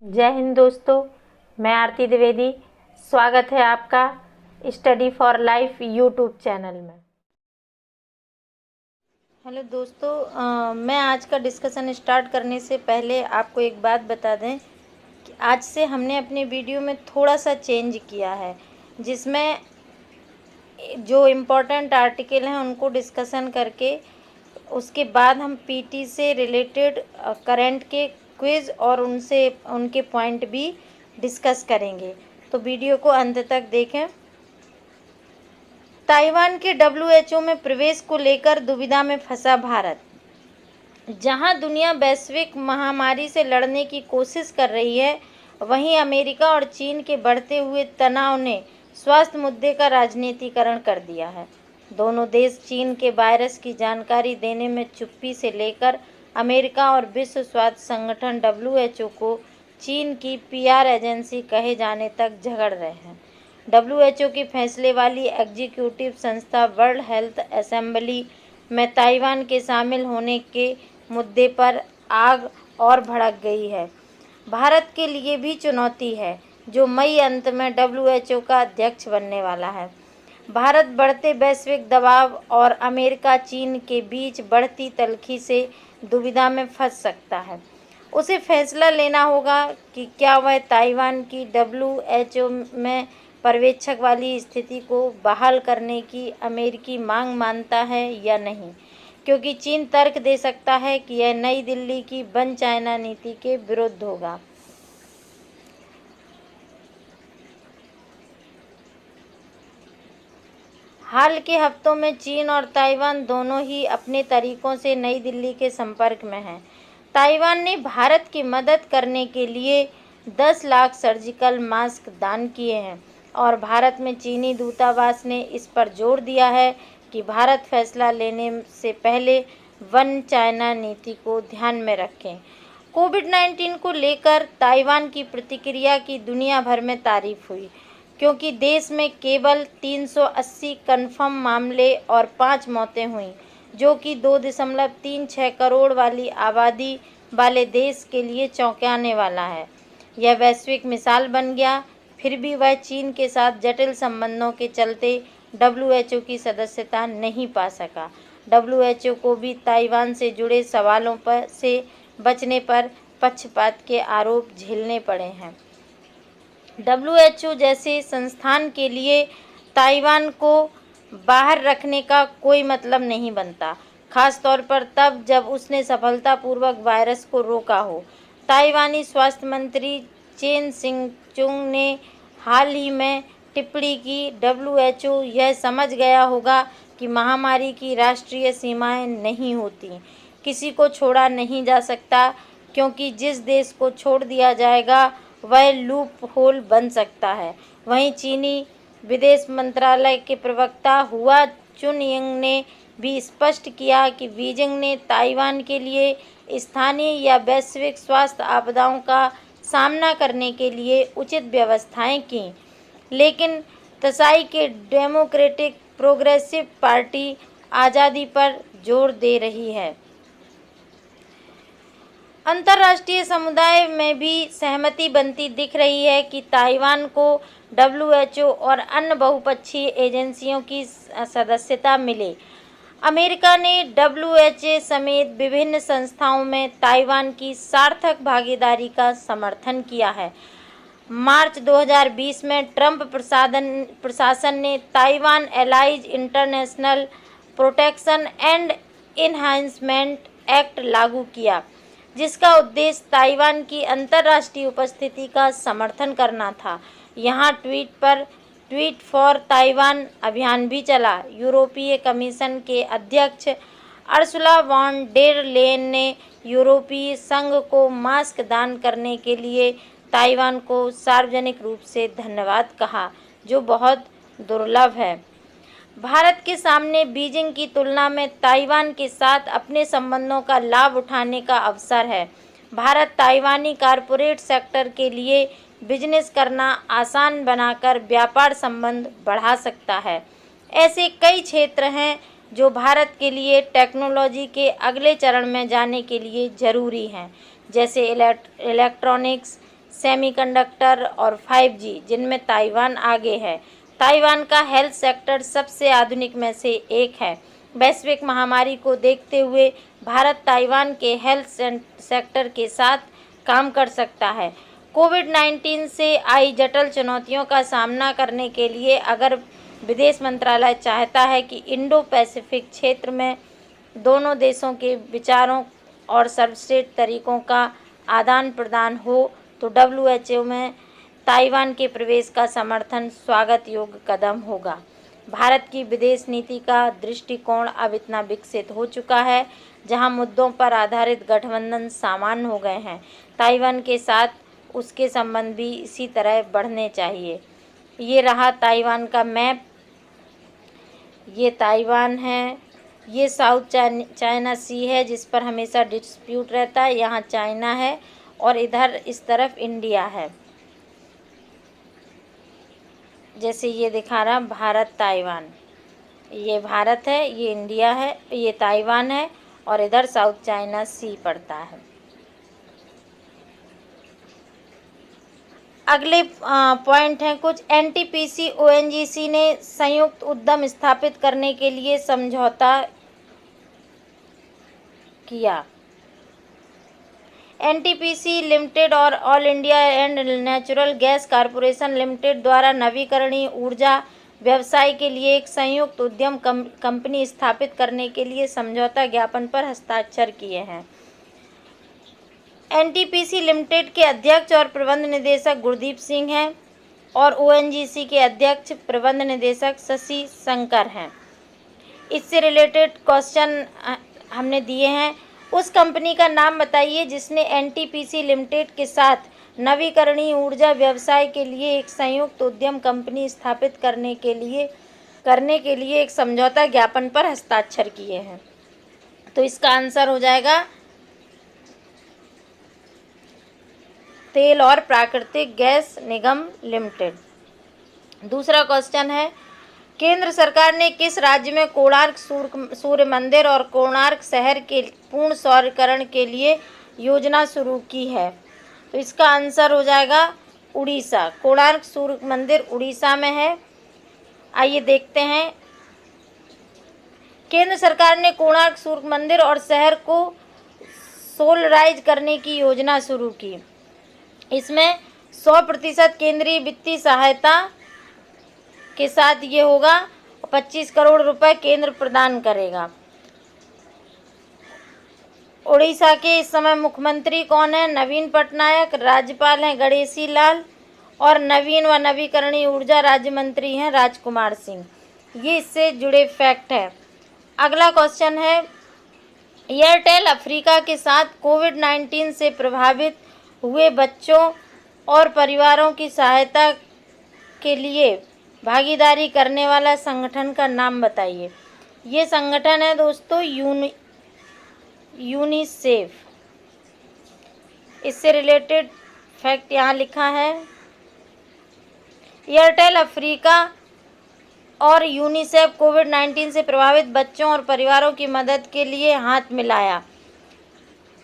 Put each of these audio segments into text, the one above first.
जय हिंद दोस्तों, मैं आरती द्विवेदी। स्वागत है आपका study for life YouTube channel में। हेलो दोस्तों, मैं आज का डिस्कशन स्टार्ट करने से पहले आपको एक बात बता दें कि आज से हमने अपने वीडियो में थोड़ा सा चेंज किया है, जिसमें जो इम्पोर्टेंट आर्टिकल हैं उनको डिस्कशन करके उसके बाद हम पीटी से रिलेटेड करंट के क्विज़ और उनके पॉइंट भी डिस्कस करेंगे। तो वीडियो को अंत तक देखें। ताइवान के डब्ल्यूएचओ में प्रवेश को लेकर दुविधा में फंसा भारत। जहां दुनिया वैश्विक महामारी से लड़ने की कोशिश कर रही है, वहीं अमेरिका और चीन के बढ़ते हुए तनाव ने स्वास्थ्य मुद्दे का राजनीतिकरण कर दिया है। दोनों देश चीन के वायरस की जानकारी देने में चुप्पी से लेकर अमेरिका और विश्व स्वास्थ्य संगठन डब्ल्यूएचओ को चीन की पीआर एजेंसी कहे जाने तक झगड़ रहे हैं। डब्ल्यूएचओ की फैसले वाली एग्जीक्यूटिव संस्था वर्ल्ड हेल्थ असेंबली में ताइवान के शामिल होने के मुद्दे पर आग और भड़क गई है। भारत के लिए भी चुनौती है, जो मई अंत में डब्ल्यूएचओ का अध्यक्ष बनने वाला है। भारत बढ़ते वैश्विक दबाव और अमेरिका चीन के बीच बढ़ती तल्खी से दुविधा में फंस सकता है। उसे फैसला लेना होगा कि क्या वह ताइवान की डब्ल्यूएचओ में पर्यवेक्षक वाली स्थिति को बहाल करने की अमेरिकी मांग मानता है या नहीं, क्योंकि चीन तर्क दे सकता है कि यह नई दिल्ली की वन चाइना नीति के विरुद्ध होगा। हाल के हफ्तों में चीन और ताइवान दोनों ही अपने तरीकों से नई दिल्ली के संपर्क में हैं। ताइवान ने भारत की मदद करने के लिए 10 लाख सर्जिकल मास्क दान किए हैं और भारत में चीनी दूतावास ने इस पर जोर दिया है कि भारत फैसला लेने से पहले वन चाइना नीति को ध्यान में रखें। कोविड-19 को लेकर ताइवान की प्रतिक्रिया की दुनिया भर में तारीफ हुई, क्योंकि देश में केवल 380 कन्फर्म मामले और 5 मौतें हुईं, जो कि 2.36 करोड़ वाली आबादी वाले देश के लिए चौंकाने वाला है। यह वैश्विक मिसाल बन गया। फिर भी वह चीन के साथ जटिल संबंधों के चलते डब्ल्यूएचओ की सदस्यता नहीं पा सका। डब्ल्यूएचओ को भी ताइवान से जुड़े सवालों से बचने पर पक्षपात के आरोप झेलने पड़े हैं। डब्ल्यूएचओ जैसे संस्थान के लिए ताइवान को बाहर रखने का कोई मतलब नहीं बनता, खास तौर पर तब जब उसने सफलतापूर्वक वायरस को रोका हो। ताइवानी स्वास्थ्य मंत्री चेन सिंग-चुंग ने हाल ही में टिप्पणी की, डब्ल्यूएचओ यह समझ गया होगा कि महामारी की राष्ट्रीय सीमाएं नहीं होती, किसी को छोड़ा नहीं जा सकता, क्योंकि जिस देश को छोड़ दिया जाएगा वह लूप होल बन सकता है। वहीं चीनी विदेश मंत्रालय के प्रवक्ता हुआ चुनयिंग ने भी स्पष्ट किया कि बीजिंग ने ताइवान के लिए स्थानीय या वैश्विक स्वास्थ्य आपदाओं का सामना करने के लिए उचित व्यवस्थाएं की, लेकिन त्साई के डेमोक्रेटिक प्रोग्रेसिव पार्टी आज़ादी पर जोर दे रही है। अंतर्राष्ट्रीय समुदाय में भी सहमति बनती दिख रही है कि ताइवान को डब्ल्यूएचओ और अन्य बहुपक्षीय एजेंसियों की सदस्यता मिले। अमेरिका ने डब्ल्यूएचओ समेत विभिन्न संस्थाओं में ताइवान की सार्थक भागीदारी का समर्थन किया है। मार्च 2020 में ट्रंप प्रशासन ने Taiwan allies international protection and enhancement act लागू किया, जिसका उद्देश्य ताइवान की अंतर्राष्ट्रीय उपस्थिति का समर्थन करना था। यहाँ ट्वीट फॉर ताइवान अभियान भी चला। यूरोपीय कमीशन के अध्यक्ष अर्सुला वॉन डेर लेयन ने यूरोपीय संघ को मास्क दान करने के लिए ताइवान को सार्वजनिक रूप से धन्यवाद कहा, जो बहुत दुर्लभ है। भारत के सामने बीजिंग की तुलना में ताइवान के साथ अपने संबंधों का लाभ उठाने का अवसर है। भारत ताइवानी कॉरपोरेट सेक्टर के लिए बिजनेस करना आसान बनाकर व्यापार संबंध बढ़ा सकता है। ऐसे कई क्षेत्र हैं जो भारत के लिए टेक्नोलॉजी के अगले चरण में जाने के लिए ज़रूरी हैं, जैसे इलेक्ट्रॉनिक्स, सेमीकंडक्टर और 5G, जिनमें ताइवान आगे है। ताइवान का हेल्थ सेक्टर सबसे आधुनिक में से एक है। वैश्विक महामारी को देखते हुए भारत ताइवान के हेल्थ सेक्टर के साथ काम कर सकता है। कोविड-19 से आई जटिल चुनौतियों का सामना करने के लिए अगर विदेश मंत्रालय चाहता है कि इंडो पैसिफिक क्षेत्र में दोनों देशों के विचारों और सर्वश्रेष्ठ तरीकों का आदान प्रदान हो, तो WHO में ताइवान के प्रवेश का समर्थन स्वागत योग्य कदम होगा। भारत की विदेश नीति का दृष्टिकोण अब इतना विकसित हो चुका है, जहां मुद्दों पर आधारित गठबंधन सामान्य हो गए हैं। ताइवान के साथ उसके संबंध भी इसी तरह बढ़ने चाहिए। ये रहा ताइवान का मैप। ये ताइवान है, ये साउथ चाइना सी है जिस पर हमेशा डिस्प्यूट रहता है। यहाँ चाइना है और इधर इस तरफ इंडिया है। जैसे ये दिखा रहा भारत ताइवान, ये भारत है, ये इंडिया है, ये ताइवान है और इधर साउथ चाइना सी पड़ता है। अगले पॉइंट हैं कुछ। NTPC ONGC ने संयुक्त उद्यम स्थापित करने के लिए समझौता किया। NTPC लिमिटेड और all India and natural gas corporation limited द्वारा नवीकरणीय ऊर्जा व्यवसाय के लिए एक संयुक्त उद्यम कंपनी स्थापित करने के लिए समझौता ज्ञापन पर हस्ताक्षर किए हैं। NTPC लिमिटेड के अध्यक्ष और प्रबंध निदेशक गुरदीप सिंह हैं और ONGC के अध्यक्ष प्रबंध निदेशक शशि शंकर हैं। इससे रिलेटेड क्वेश्चन हमने दिए हैं। उस कंपनी का नाम बताइए जिसने NTPC लिमिटेड के साथ नवीकरणीय ऊर्जा व्यवसाय के लिए एक संयुक्त उद्यम कंपनी स्थापित करने के लिए एक समझौता ज्ञापन पर हस्ताक्षर किए हैं। तो इसका आंसर हो जाएगा तेल और प्राकृतिक गैस निगम लिमिटेड। दूसरा क्वेश्चन है, केंद्र सरकार ने किस राज्य में कोणार्क सूर्य मंदिर और कोणार्क शहर के पूर्ण सौरीकरण के लिए योजना शुरू की है? तो इसका आंसर हो जाएगा उड़ीसा। कोणार्क सूर्य मंदिर उड़ीसा में है। आइए देखते हैं। केंद्र सरकार ने कोणार्क सूर्य मंदिर और शहर को सोलराइज करने की योजना शुरू की। इसमें 100% केंद्रीय वित्तीय सहायता के साथ ये होगा। 25 करोड़ रुपए केंद्र प्रदान करेगा। उड़ीसा के इस समय मुख्यमंत्री कौन है? नवीन पटनायक। राज्यपाल हैं गणेशी लाल और नवीन व नवीकरणीय ऊर्जा राज्य मंत्री हैं राजकुमार सिंह। ये इससे जुड़े फैक्ट है। अगला क्वेश्चन है, एयरटेल अफ्रीका के साथ कोविड-19 से प्रभावित हुए बच्चों और परिवारों की सहायता के लिए भागीदारी करने वाला संगठन का नाम बताइए। ये संगठन है दोस्तों यूनिसेफ। इससे रिलेटेड फैक्ट यहाँ लिखा है, एयरटेल अफ्रीका और यूनिसेफ कोविड-19 से प्रभावित बच्चों और परिवारों की मदद के लिए हाथ मिलाया।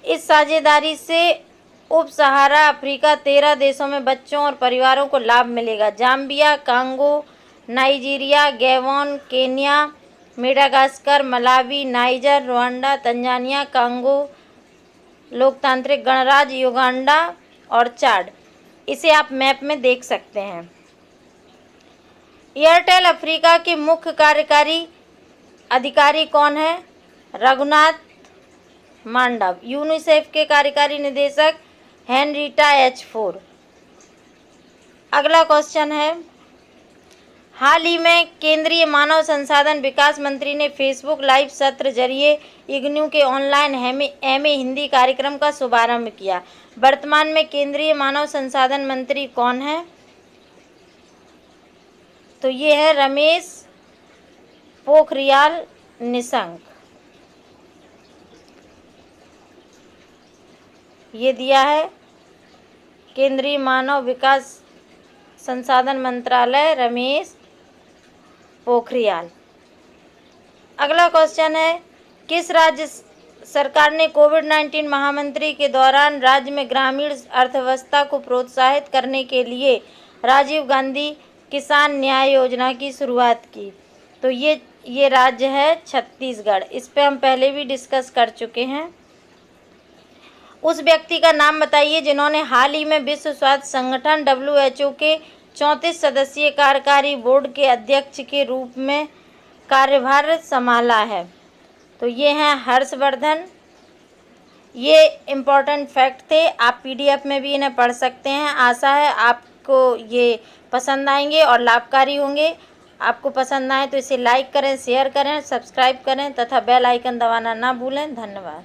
इस साझेदारी से उप सहारा अफ्रीका 13 देशों में बच्चों और परिवारों को लाभ मिलेगा। Zambia, Congo, Nigeria, Gabon, Kenya, Madagascar, Malawi, niger, Rwanda, Tanzania, Congo लोकतांत्रिक गणराज्य, युगांडा और चाड। इसे आप मैप में देख सकते हैं। एयरटेल अफ्रीका के मुख्य कार्यकारी अधिकारी कौन है? रघुनाथ मांडव। यूनिसेफ के कार्यकारी निदेशक हेनरीटा H4। अगला क्वेश्चन है, हाल ही में केंद्रीय मानव संसाधन विकास मंत्री ने फेसबुक लाइव सत्र जरिए इग्नू के ऑनलाइन MA हिंदी कार्यक्रम का शुभारंभ किया। वर्तमान में केंद्रीय मानव संसाधन मंत्री कौन है? तो ये है रमेश पोखरियाल निशंक। ये दिया है केंद्रीय मानव विकास संसाधन मंत्रालय, रमेश पोखरियाल। अगला क्वेश्चन है, किस राज्य सरकार ने कोविड-19 महामारी के दौरान राज्य में ग्रामीण अर्थव्यवस्था को प्रोत्साहित करने के लिए राजीव गांधी किसान न्याय योजना की शुरुआत की। तो ये राज्य है छत्तीसगढ़। इस पे हम पहले भी डिस्कस कर चुके हैं। उस व्यक्ति का नाम बताइए जिन्होंने हाल ही में विश्व स्वास्थ्य संगठन WHO के 34 सदस्यीय कार्यकारी बोर्ड के अध्यक्ष के रूप में कार्यभार संभाला है। तो ये हैं हर्षवर्धन। ये इम्पोर्टेंट फैक्ट थे, आप PDF में भी इन्हें पढ़ सकते हैं। आशा है आपको ये पसंद आएंगे और लाभकारी होंगे। आपको पसंद आए तो इसे लाइक करें, शेयर करें, सब्सक्राइब करें तथा बेल आइकन दबाना ना भूलें। धन्यवाद।